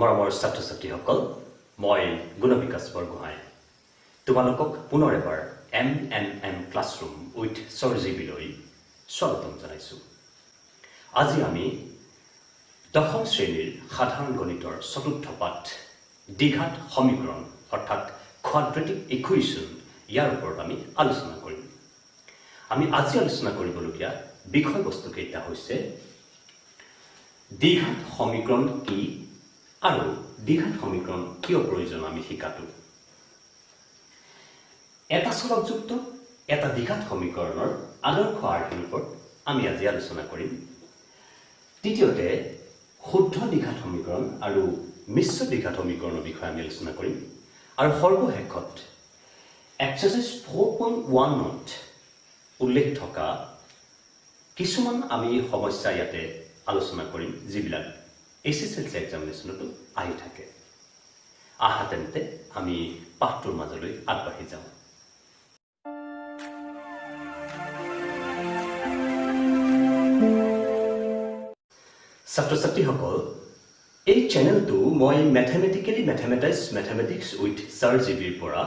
মৰমৰ ছাত্ৰ-ছাত্ৰীসকল, মই গুণবিকাশ বৰগোহাঁই তোমালোকক পুনৰ এবাৰ MMM ক্লাছৰুম উইথ সৰজীৱীলৈ স্বাগতম জনাইছোঁ। আজি আমি দশম শ্ৰেণীৰ সাধাৰণ গণিতৰ চতুৰ্থ পাঠ দ্বিঘাত সমীকৰণ অৰ্থাৎ কোৱাড্ৰেটিক ইকুৱেশ্যন ইয়াৰ ওপৰত আমি আলোচনা কৰিম। আমি আজি আলোচনা কৰিবলগীয়া বিষয়বস্তুকেইটা হৈছে দ্বিঘাত সমীকৰণ কি আৰু দ্বিঘাত সমীকৰণ কিয় প্ৰয়োজন আমি শিকাটো। এটা চলকযুক্ত এটা দ্বিঘাত সমীকৰণৰ আদৰ্শ আৰ্হিৰ ওপৰত আমি আজি আলোচনা কৰিম। তৃতীয়তে শুদ্ধ দ্বিঘাত সমীকৰণ আৰু মিশ্ৰ দ্বিঘাত সমীকৰণৰ বিষয়ে আমি আলোচনা কৰিম। আৰু সৰ্বশেষত এক্সাৰচাইজ 4.1ত উল্লেখ থকা কিছুমান আমি সমস্যা ইয়াতে আলোচনা কৰিম যিবিলাক SSLC এক্সামিনেশ্যনতো আহি থাকে। আহা তেন্তে আমি পাঠটোৰ মাজলৈ আগবাঢ়ি যাওঁ। ছাত্ৰ-ছাত্ৰীসকল, এই চেনেলটো মই মেথমেটিক্স উইথ ছাৰ জিবিৰ পৰা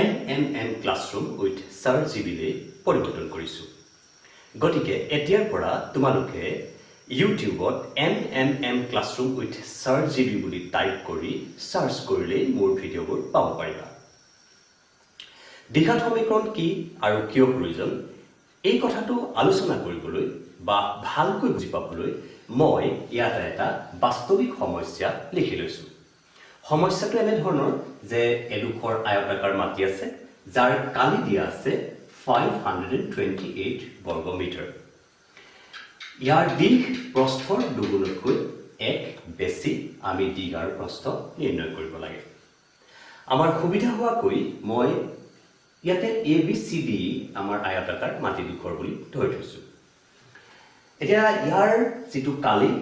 MMM ক্লাছৰুম উইথ ছাৰ জিবিলৈ পৰিৱৰ্তন কৰিছোঁ। গতিকে এতিয়াৰ পৰা তোমালোকে ইউটিউবত MMM classroom with sir GB বুলি টাইপ কৰি চাৰ্চ কৰিলেই মোৰ ভিডিঅ'বোৰ পাব পাৰিবা। দ্বিঘাত সমীকৰণ কি আৰু কিয় প্ৰয়োজন এই কথাটো আলোচনা কৰিবলৈ বা ভালকৈ বুজি পাবলৈ মই ইয়াত এটা বাস্তৱিক সমস্যা লিখি লৈছোঁ। সমস্যাটো এনেধৰণৰ যে এডোখৰ আয়তাকাৰ মাটি আছে যাৰ কালি দিয়া আছে 528 বৰ্গ মিটাৰ। ইয়াৰ দীঘ প্ৰস্থৰ দুগুণতকৈ এক বেছি আমি দীঘ আৰু প্ৰস্থ নিৰ্ণয় কৰিব লাগে। আমাৰ সুবিধা হোৱাকৈ মই ইয়াতে ABCD আমাৰ আয়তাকাৰ মাটিডোখৰ বুলি ধৰি থৈছোঁ। এতিয়া ইয়াৰ যিটো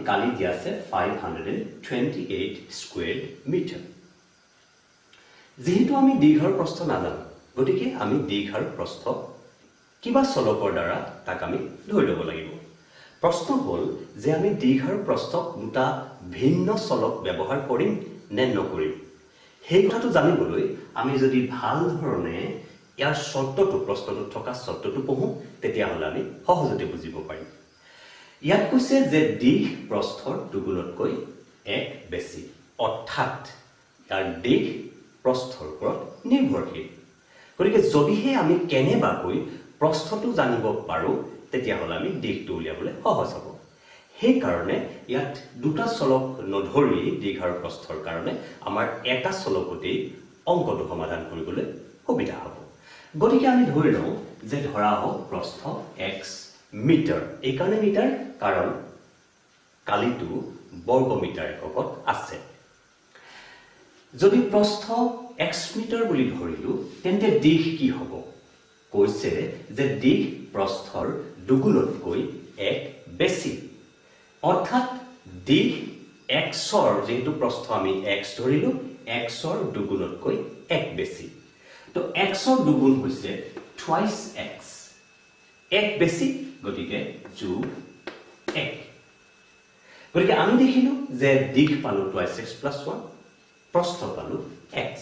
কালি দিয়া আছে 528 স্কুৱেৰ মিটাৰ। যিহেতু আমি দীঘ আৰু প্ৰস্থ নাজানো, গতিকে আমি দীঘ আৰু প্ৰস্থ কিবা চলকৰ দ্বাৰা তাক আমি ধৰি ল'ব লাগিব। প্ৰশ্ন হ'ল যে আমি দীঘ আৰু প্ৰস্থক দুটা ভিন্ন চলক ব্যৱহাৰ কৰিম নে নকৰিম। সেই কথাটো জানিবলৈ আমি যদি ভাল ধৰণে ইয়াৰ চৰ্তটো প্ৰশ্নটোত থকা চৰ্তটো পঢ়োঁ তেতিয়াহ'লে আমি সহজতে বুজিব পাৰিম। ইয়াত কৈছে যে দীঘ প্ৰস্থৰ দুগুণতকৈ এক বেছি, অৰ্থাৎ ইয়াৰ দীঘ প্ৰস্থৰ ওপৰত নিৰ্ভৰশীল। গতিকে যদিহে আমি কেনেবাকৈ প্ৰস্থটো জানিব পাৰোঁ তেতিয়াহ'লে আমি দীঘটো উলিয়াবলৈ সহজ হ'ব। সেইকাৰণে ইয়াত দুটা চলক নধৰি দীঘ আৰু প্ৰস্থৰ কাৰণে আমাৰ এটা চলকতেই অংকটো সমাধান কৰিবলৈ সুবিধা হ'ব। গতিকে আমি ধৰি লওঁ যে ধৰা হওক প্ৰস্থ x মিটাৰ। এইকাৰণে মিটাৰ কাৰণ কালিটো বৰ্গ মিটাৰ এককত আছে। যদি প্ৰস্থ x মিটাৰ বুলি ধৰিলোঁ তেন্তে দীঘ কি হ'ব? কৈছে যে দীঘ প্ৰস্থৰ দুগুণতকৈ এক বেছি, অৰ্থাৎ দীঘ xৰ যিহেতু প্ৰস্থ আমি x ধৰিলোঁ xৰ দুগুণতকৈ এক বেছি। তো xৰ দুগুণ হৈছে twice x, এক বেছি গতিকে যোগ এক। গতিকে আমি দেখিলোঁ যে দীঘ পালোঁ twice x plus 1, প্ৰস্থ পালোঁ x।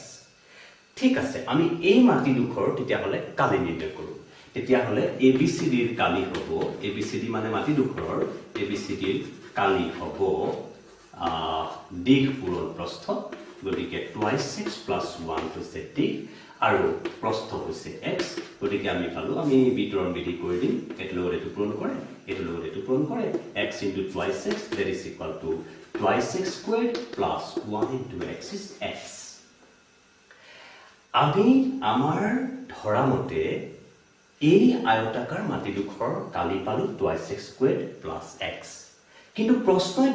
ঠিক আছে, আমি এই মাটিডোখৰ তেতিয়াহ'লে কালি নিৰ্ণয় কৰোঁ। তেতিয়াহ'লে ABCDৰ কালি হ'ব, ABCD মানে মাটিডোখৰৰ ABCDৰ কালি হ'ব দীঘ পূৰণ প্ৰস্থ। গতিকে twice x plus 1 হৈছে দীঘ আৰু প্ৰস্থ হৈছে x। গতিকে আমি পালোঁ, আমি বিতৰণ বিধি কৰি দিম, এইটোৰ লগত এইটো পূৰণ কৰে, এইটোৰ লগত এইটো পূৰণ কৰে, x into twice x that is equal to twice x squared plus 1 into x is x. আমি আমাৰ ধৰা মতে এই আয়তাকাৰ মাটিডোখৰ কালি পালোঁ twice x squared plus x, কিন্তু প্ৰশ্নই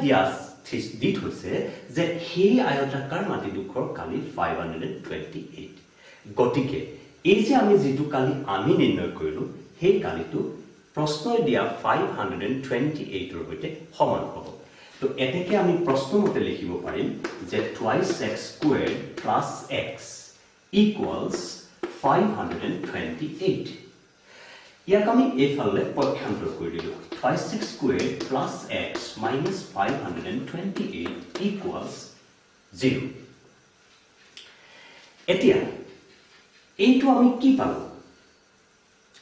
দি থৈছে যে সেই আয়তাকাৰ মাটিডোখৰ কালি 528। গতিকে এই যে আমি যিটো কালি আমি নিৰ্ণয় কৰিলোঁ সেই কালিটো প্ৰশ্নই দিয়া 528ৰ সৈতে সমান হ'ব। তো এতেকে আমি প্ৰশ্নমতে লিখিব পাৰিম যে twice x squared plus x equals 528. ইয়াক আমি এইফালে পক্ষান্তৰ কৰি দিলোঁ। twice x squared plus x minus 528 equals 0 এতিয়া এইটো আমি কি পালো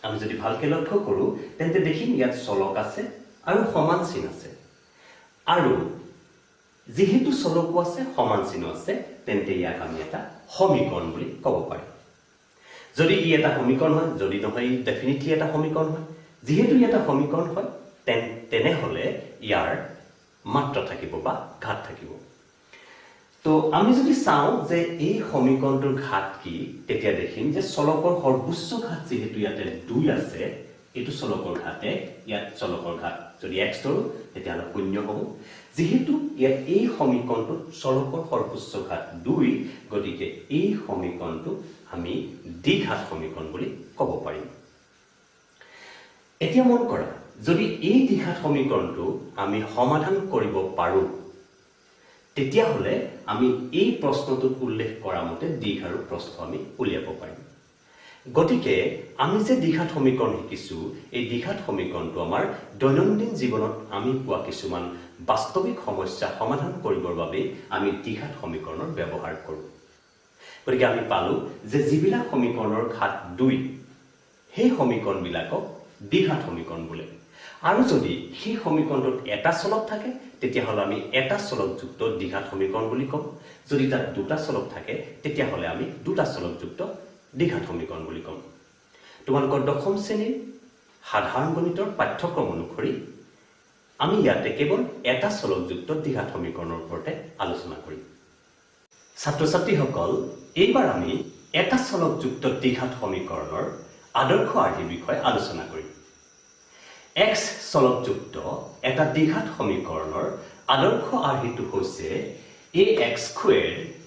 আমি যদি ভালকে লক্ষ্য কৰো তেন্তে দেখিম ইয়াত চলক আছে আৰু সমান চিন আছে আৰু যেহেতু চলকো আছে সমান চিন আছে তেন্তে ইয়াক আমি এটা সমীকৰণ বুলি ক'ব পাৰিম যদি ই এটা সমীকৰণ হয় যদি নহয় ডেফিনিটলি এটা সমীকৰণ হয় যেহেতু ই এটা সমীকৰণ হয় তেনেহলে ইয়াৰ মাত্ৰা থাকিব বা ঘাত থাকিব তো আমি যদি চাও যে এই সমীকৰণটোৰ ঘাত কি তেতিয়া দেখিম যে চলকৰ সৰ্বোচ্চ ঘাত যেহেতু ইয়াতে 2 আছে এটো চলকৰ ঘাতে ইয়াত চলকৰ ঘাত যদি x ধৰো তেতিয়া হলে 0 হ'ব যেহেতু ইয়াত এই সমীকৰণটো চলকৰ সৰ্বোচ্চ ঘাত 2 গতিকে এই সমীকৰণটো আমি দ্বিঘাত সমীকৰণ বুলি ক'ব পাৰিম এতিয়া মন কৰা যদি এই দ্বিঘাত সমীকৰণটো আমি সমাধান কৰিব পাৰো তেতিয়া হলে আমি এই প্ৰশ্নটোত উল্লেখ কৰা মতে দ্বিঘাতৰ প্ৰস্থ আমি উলিয়াব পাৰিম গতিকে আমি যে দ্বিঘাত সমীকৰণ শিকিছো এই দ্বিঘাত সমীকৰণটো আমাৰ দৈনন্দিন জীৱনত আমি পোৱা কিছুমান বাস্তৱিক সমস্যা সমাধান কৰিবৰ বাবে আমি দ্বিঘাত সমীকৰণৰ ব্যৱহাৰ কৰো গতিকে আমি পালো যে যিবিলাক সমীকৰণৰ ঘাত 2 সেই সমীকৰণবিলাকক দ্বিঘাত সমীকৰণ বোলে আৰু যদি সেই সমীকৰণটোত এটা চলক থাকে তেতিয়া হলে আমি এটা চলকযুক্ত দ্বিঘাত সমীকৰণ বুলি কম যদি তাত দুটা চলক থাকে তেতিয়া হলে আমি দুটা চলকযুক্ত দ্বিঘাত সমীকৰণ বুলি কম তোমালোকৰ দশম শ্ৰেণীৰ সাধাৰণ গণিতৰ পাঠ্যক্ৰম অনুসৰি আমি ইয়াতে কেৱল এটা চলকযুক্ত দ্বিঘাত সমীকৰণৰ ওপৰতে আলোচনা কৰিম ছাত্ৰ ছাত্ৰীসকল এইবাৰ আমি এটা চলকযুক্ত দ্বিঘাত সমীকৰণৰ আদৰ্শ আৰ্হিৰ বিষয়ে আলোচনা কৰিম x চলকযুক্ত এটা দ্বিঘাত সমীকৰণৰ আদৰ্শ আৰ্হিটো হৈছে ax²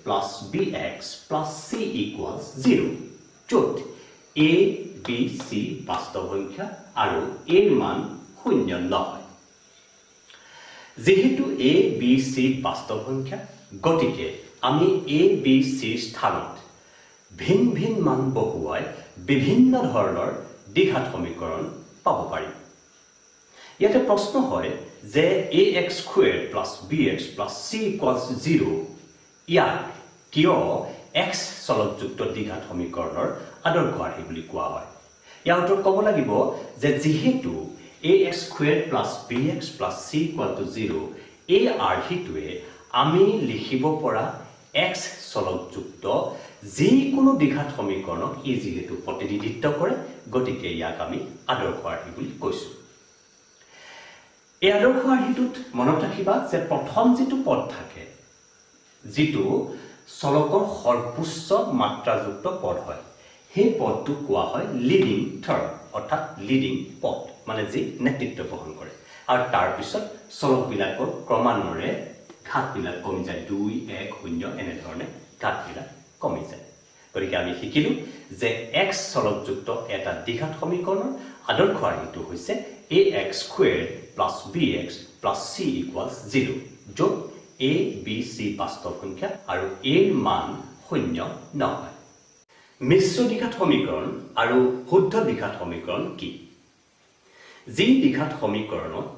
+ bx + c = 0 য'ত a b c বাস্তৱ সংখ্যা আৰু a ৰ মান 0 নহয় যেহেতু a b c বাস্তৱ সংখ্যা গতিকে আমি a b c স্থানত ভিন ভিন মান বহুৱাই বিভিন্ন ধৰণৰ দ্বিঘাত সমীকৰণ পাব পাৰিম ইয়াতে প্ৰশ্ন হয় যে ax² + bx + c = 0 ইয়াক কিয় x চলকযুক্ত দ্বিঘাত সমীকৰণৰ আদৰ্শ আৰ্হি বুলি কোৱা হয় ইয়াৰ উত্তৰ ক'ব লাগিব যে যেহেতু ax² + bx + c = 0 এই আৰ্হিটোৱে আমি লিখিব পৰা x চলকযুক্ত যিকোনো দ্বিঘাত সমীকৰণক ই যেহেতু প্ৰতিনিধিত্ব কৰে গতিকে ইয়াক আমি আদৰ্শ আৰ্হি বুলি কৈছো এই আদৰ্শ আৰ্হিটোত মনত ৰাখিবা যে প্ৰথম যেটো পদ থাকে যেটো চলকৰ সৰ্বোচ্চ মাত্ৰাযুক্ত পদ হয় সেই পদটো কোৱা হয় লিডিং টাৰ্ম অৰ্থাৎ লিডিং পদ মানে যি নেতৃত্ব বহন কৰে আৰু তাৰ পিছত চলকবিলাকৰ ক্ৰমান্বয়ে ঘাতবিলাক কমি যায় 2 1 0 এনে ধৰণে ঘাতবিলাক কমি যায় গতিকে আমি শিকিলো যে x চলকযুক্ত এটা দ্বিঘাত সমীকৰণৰ আদৰ্শ আৰ্হিটো হৈছে ax² + bx + c = 0 য'ত a b c বাস্তৱ সংখ্যা আৰু a ৰ মান 0 নহয় মিশ্ৰ দ্বিঘাত সমীকৰণ আৰু শুদ্ধ দ্বিঘাত সমীকৰণ কি যি দ্বিঘাত সমীকৰণত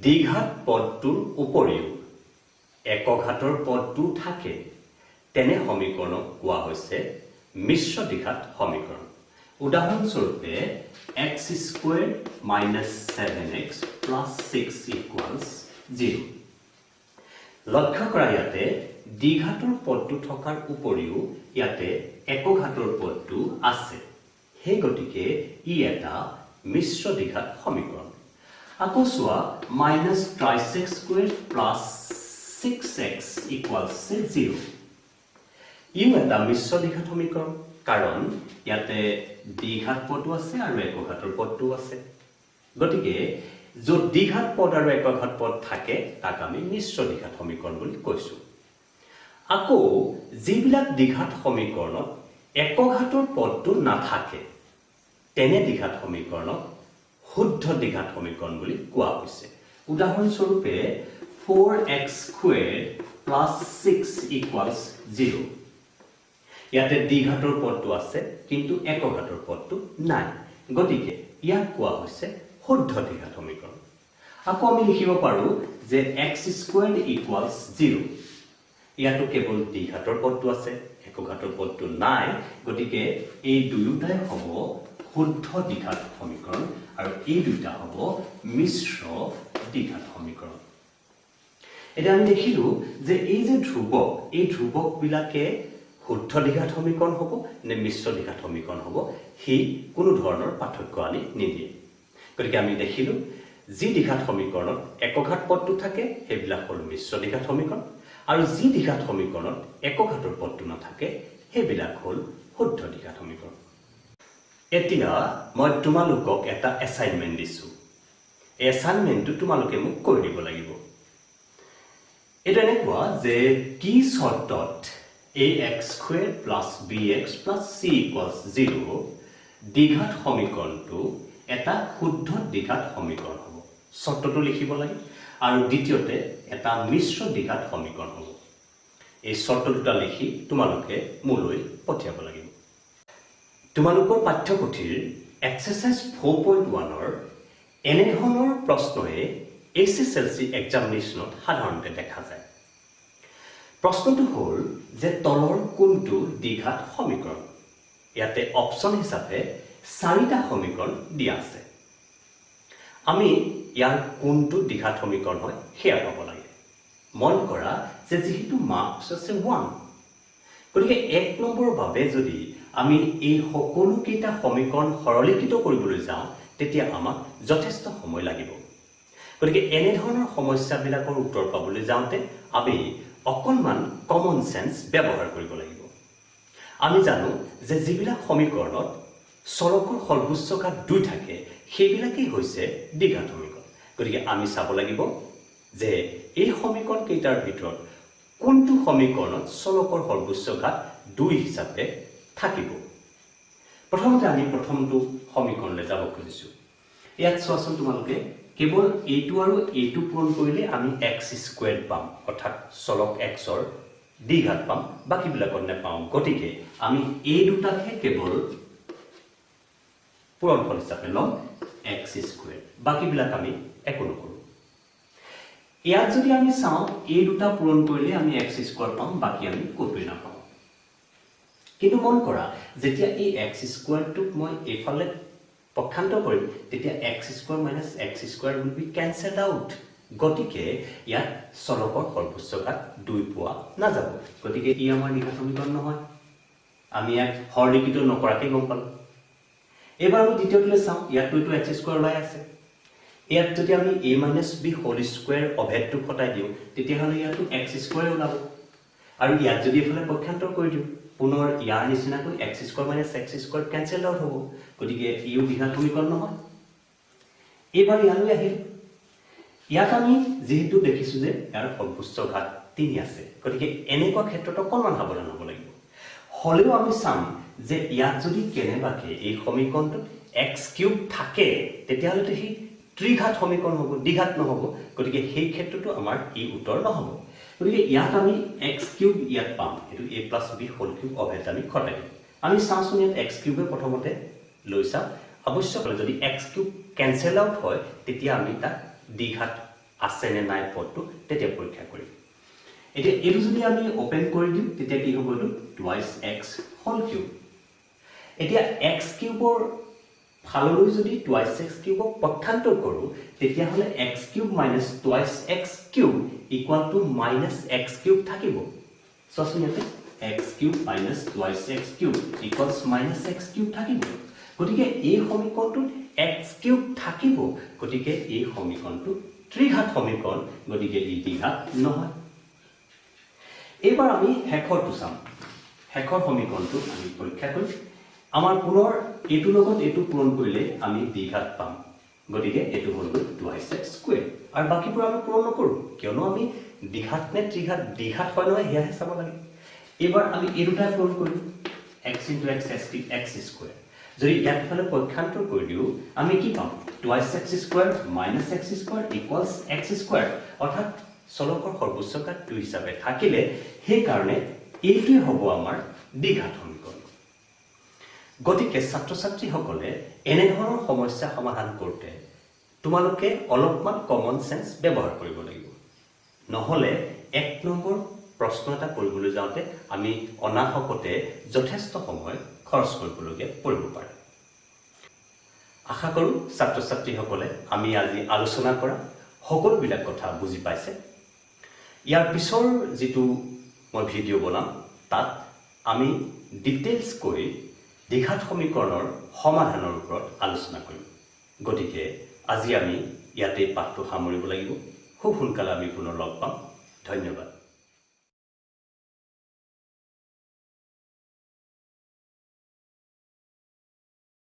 দ্বিঘাত পদটোৰ উপৰিও একঘাতৰ পদটো থাকে তেনে সমীকৰণক কোৱা হৈছে মিশ্ৰ দ্বিঘাত সমীকৰণ উদাহৰণস্বৰূপে x² - 7x + 6 = 0 লক্ষ্য কৰা ইয়াতে দ্বিঘাতৰ পদটো থকাৰ উপৰিও ইয়াতে একঘাতৰ পদটো আছে সেই গতিকে ই এটা মিশ্ৰ দ্বিঘাত সমীকৰণ আকৌ চোৱা -3x² + 6x = 0 ইও এটা মিশ্ৰ দ্বিঘাত সমীকৰণ কাৰণ ইয়াতে দ্বিঘাত পদটো আছে আৰু একঘাতৰ পদটো আছে গতিকে য'ত দ্বিঘাত পদ আৰু একঘাত পদ থাকে তাক আমি মিশ্ৰ দ্বিঘাত সমীকৰণ বুলি কৈছো আকৌ যিবিলাক দ্বিঘাত সমীকৰণত একঘাতৰ পদটো নাথাকে তেনে দ্বিঘাত সমীকৰণক শুদ্ধ দ্বিঘাত সমীকৰণ বুলি কোৱা হৈছে উদাহৰণস্বৰূপে 4x² + 6 = 0 ইয়াতে দ্বিঘাতৰ পদটো আছে কিন্তু একঘাতৰ পদটো নাই গতিকে ইয়াক কোৱা হৈছে শুদ্ধ দ্বিঘাত সমীকৰণ আকৌ আমি লিখিব পাৰো যে x² = 0 ইয়াতো কেৱল দ্বিঘাতৰ পদটো আছে, একক ঘাতৰ পদটো নাই, গতিকে এই দুয়োটাই হ'ব শুদ্ধ দ্বিঘাত সমীকৰণ আৰু এই দুটা হ'ব মিশ্ৰ দ্বিঘাত সমীকৰণ। এতিয়া আমি দেখিলো যে এই যে ধ্ৰুৱক, এই ধ্ৰুৱকবিলাকে শুদ্ধ দ্বিঘাত সমীকৰণ হ'ব নে মিশ্ৰ দ্বিঘাত সমীকৰণ হ'ব সি কোনো ধৰণৰ পাৰ্থক্য আনি নিদিয়ে। গতিকে আমি দেখিলো যি দ্বিঘাত সমীকৰণত একক ঘাত পদটো থাকে সেইবিলাক হ'ল মিশ্ৰ দ্বিঘাত সমীকৰণ, আৰু যি দ্বিঘাত সমীকৰণত একক ঘাতৰ পদটো নাথাকে সেইবিলাক হ'ল শুদ্ধ দ্বিঘাত সমীকৰণ। এতিয়া মই তোমালোকক এটা এছাইনমেণ্ট দিছোঁ। এই এছাইনমেণ্টটো তোমালোকে মোক কৰি দিব লাগিব। এইটো এনেকুৱা যে কি চৰ্তত ax² + bx + c = 0 দ্বিঘাত সমীকৰণটো এটা শুদ্ধ দ্বিঘাত সমীকৰণ হ'ব। চৰ্তটো লিখিব লাগে আৰু দ্বিতীয়তে এটা মিশ্ৰ দ্বিঘাত সমীকৰণ হ'ব। এই চৰ্ত দুটা লিখি তোমালোকে মোলৈ পঠিয়াব লাগিব। তোমালোকৰ পাঠ্যপুথিৰ এক্সাৰচাইজ 4.1ৰ এনেধৰণৰ প্ৰশ্নই SSLC এক্সামিনেশ্যনত সাধাৰণতে দেখা যায়। প্ৰশ্নটো হ'ল যে তলৰ কোনটো দ্বিঘাত সমীকৰণ? ইয়াতে অপশ্যন হিচাপে 4টা সমীকৰণ দিয়া আছে। আমি ইয়াৰ কোনটো দ্বিঘাত সমীকৰণ হয় সেয়া পাব লাগে। মন কৰা যে যিহেতু মাৰ্কছ আছে 1, গতিকে 1 নম্বৰৰ বাবে যদি আমি এই সকলোকেইটা সমীকৰণ সৰলীকৃত কৰিবলৈ যাওঁ তেতিয়া আমাক যথেষ্ট সময় লাগিব। গতিকে এনেধৰণৰ সমস্যাবিলাকৰ উত্তৰ পাবলৈ যাওঁতে আমি অকণমান কমন চেন্স ব্যৱহাৰ কৰিব লাগিব। আমি জানো যে যিবিলাক সমীকৰণত চলকৰ সৰ্বোচ্চ ঘাত 2 থাকে সেইবিলাকেই হৈছে দ্বিঘাত সমীকৰণ। গতিকে আমি চাব লাগিব যে এই সমীকৰণ কেইটাৰ ভিতৰত কোনটো সমীকৰণত চলকৰ সৰ্বোচ্চ ঘাত 2 হিচাপে থাকিব। প্ৰথমতে আমি প্ৰথমটো সমীকৰণলৈ যাব খুজিছোঁ। ইয়াত চোৱাচোন তোমালোকে, কেৱল এইটো আৰু এইটো পূৰণ কৰিলে আমি x² পাম, অৰ্থাৎ চলক xৰ দ্বিঘাত পাম, বাকীবিলাকত নাপাওঁ। গতিকে আমি এই দুটাকহে কেৱল পূৰণফল হিচাপে ল'ম x², বাকীবিলাক আমি একো নকৰোঁ। ইয়াত যদি আমি চাওঁ এই দুটা পূৰণ কৰিলে আমি x² পাম, বাকী আমি ক'তোৱে নাপাওঁ। কিন্তু মন কৰা, যেতিয়া এই x²টোক মই এইফালে পক্ষান্তৰ কৰিম তেতিয়া x² - x² will be cancelled out। গতিকে ইয়াত চলকৰ সৰ্বোচ্চ ঘাত 2 পোৱা নাযাব। গতিকে ই আমাৰ দ্বিঘাত সমীকৰণ নহয়। আমি ইয়াক সৰলীকৃত নকৰাকৈ গম পালোঁ। এইবাৰ আমি দ্বিতীয়টোলৈ চাওঁ। ইয়াততো x² ওলাই আছে। ইয়াত যদি আমি a-b² অভেদটো ফটাই দিওঁ তেতিয়াহ'লে ইয়াতো x² ওলাব, আৰু ইয়াত যদি এইফালে পক্ষান্তৰ কৰি দিওঁ পুনৰ ইয়াৰ নিচিনাকৈ x² - x² কেঞ্চেল আউট হ'ব। গতিকে ইও দ্বিঘাত সমীকৰণ নহয়। এইবাৰ ইয়ালৈ আহিল। ইয়াত আমি যিহেতু দেখিছোঁ যে ইয়াৰ সৰ্বোচ্চ ঘাত 3 আছে, গতিকে এনেকুৱা ক্ষেত্ৰত অকণমান সাৱধান হ'ব লাগিব। হ'লেও আমি চাম যে ইয়াত যদি কেনেবাকৈ এই সমীকৰণটোত x³ থাকে তেতিয়াহ'লেতো সি ত্ৰিঘাত সমীকৰণ হ'ব, দ্বিঘাত নহ'ব। গতিকে সেই ক্ষেত্ৰতো আমাৰ এই উত্তৰ নহ'ব। গতিকে ইয়াত আমি x³ ইয়াত পাম, এইটো a+b³ অভেদ আমি খটাই দিম। আমি চাওঁচোন ইয়াত x³ প্ৰথমতে লৈ চাওঁ। অৱশ্যে যদি x³ কেঞ্চেল আউট হয় তেতিয়া আমি তাক দ্বিঘাত আছে নে নাই পদটো তেতিয়া পৰীক্ষা কৰিম। এতিয়া এইটো যদি আমি অপেন কৰি দিওঁ তেতিয়া কি হ'ব? এইটো 2x3। এতিয়া x³ ফাললৈ যদি 2x³ পক্ষান্তৰ কৰোঁ তেতিয়াহ'লে x³ - 2x³ = -x³ থাকিব। চোৱাচোন ইয়াতে x³ - 2x³ = -x³ থাকিব। গতিকে এই সমীকৰণটোত x³ থাকিব। গতিকে এই সমীকৰণটো ত্ৰিঘাত সমীকৰণ, গতিকে ই দ্বিঘাত নহয়। এইবাৰ আমি শেষৰটো চাম। শেষৰ সমীকৰণটো আমি পৰীক্ষা কৰিম। আমাৰ পুনৰ এইটোৰ লগত এইটো পূৰণ কৰিলে আমি দ্বিঘাত পাম। গতিকে এইটো হ'ল 2x², আৰু বাকীবোৰ আমি পূৰণ নকৰোঁ, কিয়নো আমি দ্বিঘাত নে ত্ৰিঘাত দ্বিঘাত হয় নহয় সেয়াহে চাব লাগে। এইবাৰ আমি এই দুটাই পূৰণ কৰিম, x × x² যদি ইয়াত ফালে পক্ষান্তৰ কৰি দিওঁ আমি কি পাম? 2x² - x² = x², অৰ্থাৎ চলকৰ সৰ্বোচ্চ ঘাত 2 হিচাপে থাকিলে সেইকাৰণে এইটোৱে হ'ব আমাৰ দ্বিঘাত সমীকৰণ। গতিকে ছাত্ৰ ছাত্ৰীসকলে এনেধৰণৰ সমস্যা সমাধান কৰোঁতে তোমালোকে অলপমান কমন চেন্স ব্যৱহাৰ কৰিব লাগিব। নহ'লে 1 নম্বৰ প্ৰশ্ন এটা কৰিবলৈ যাওঁতে আমি অনাহকতে যথেষ্ট সময় খৰচ কৰিবলগীয়া পৰিব পাৰে। আশা কৰোঁ ছাত্ৰ ছাত্ৰীসকলে আমি আজি আলোচনা কৰা সকলোবিলাক কথা বুজি পাইছে। ইয়াৰ পিছৰ যিটো মই ভিডিঅ' বনাম তাত আমি ডিটেইলছ কৰি দ্বিঘাত সমীকৰণৰ সমাধানৰ ওপৰত আলোচনা কৰিম। গতিকে আজি আমি ইয়াতে পাঠটো সামৰিব লাগিব। খুব সোনকালে আমি পুনৰ লগ পাম। ধন্যবাদ।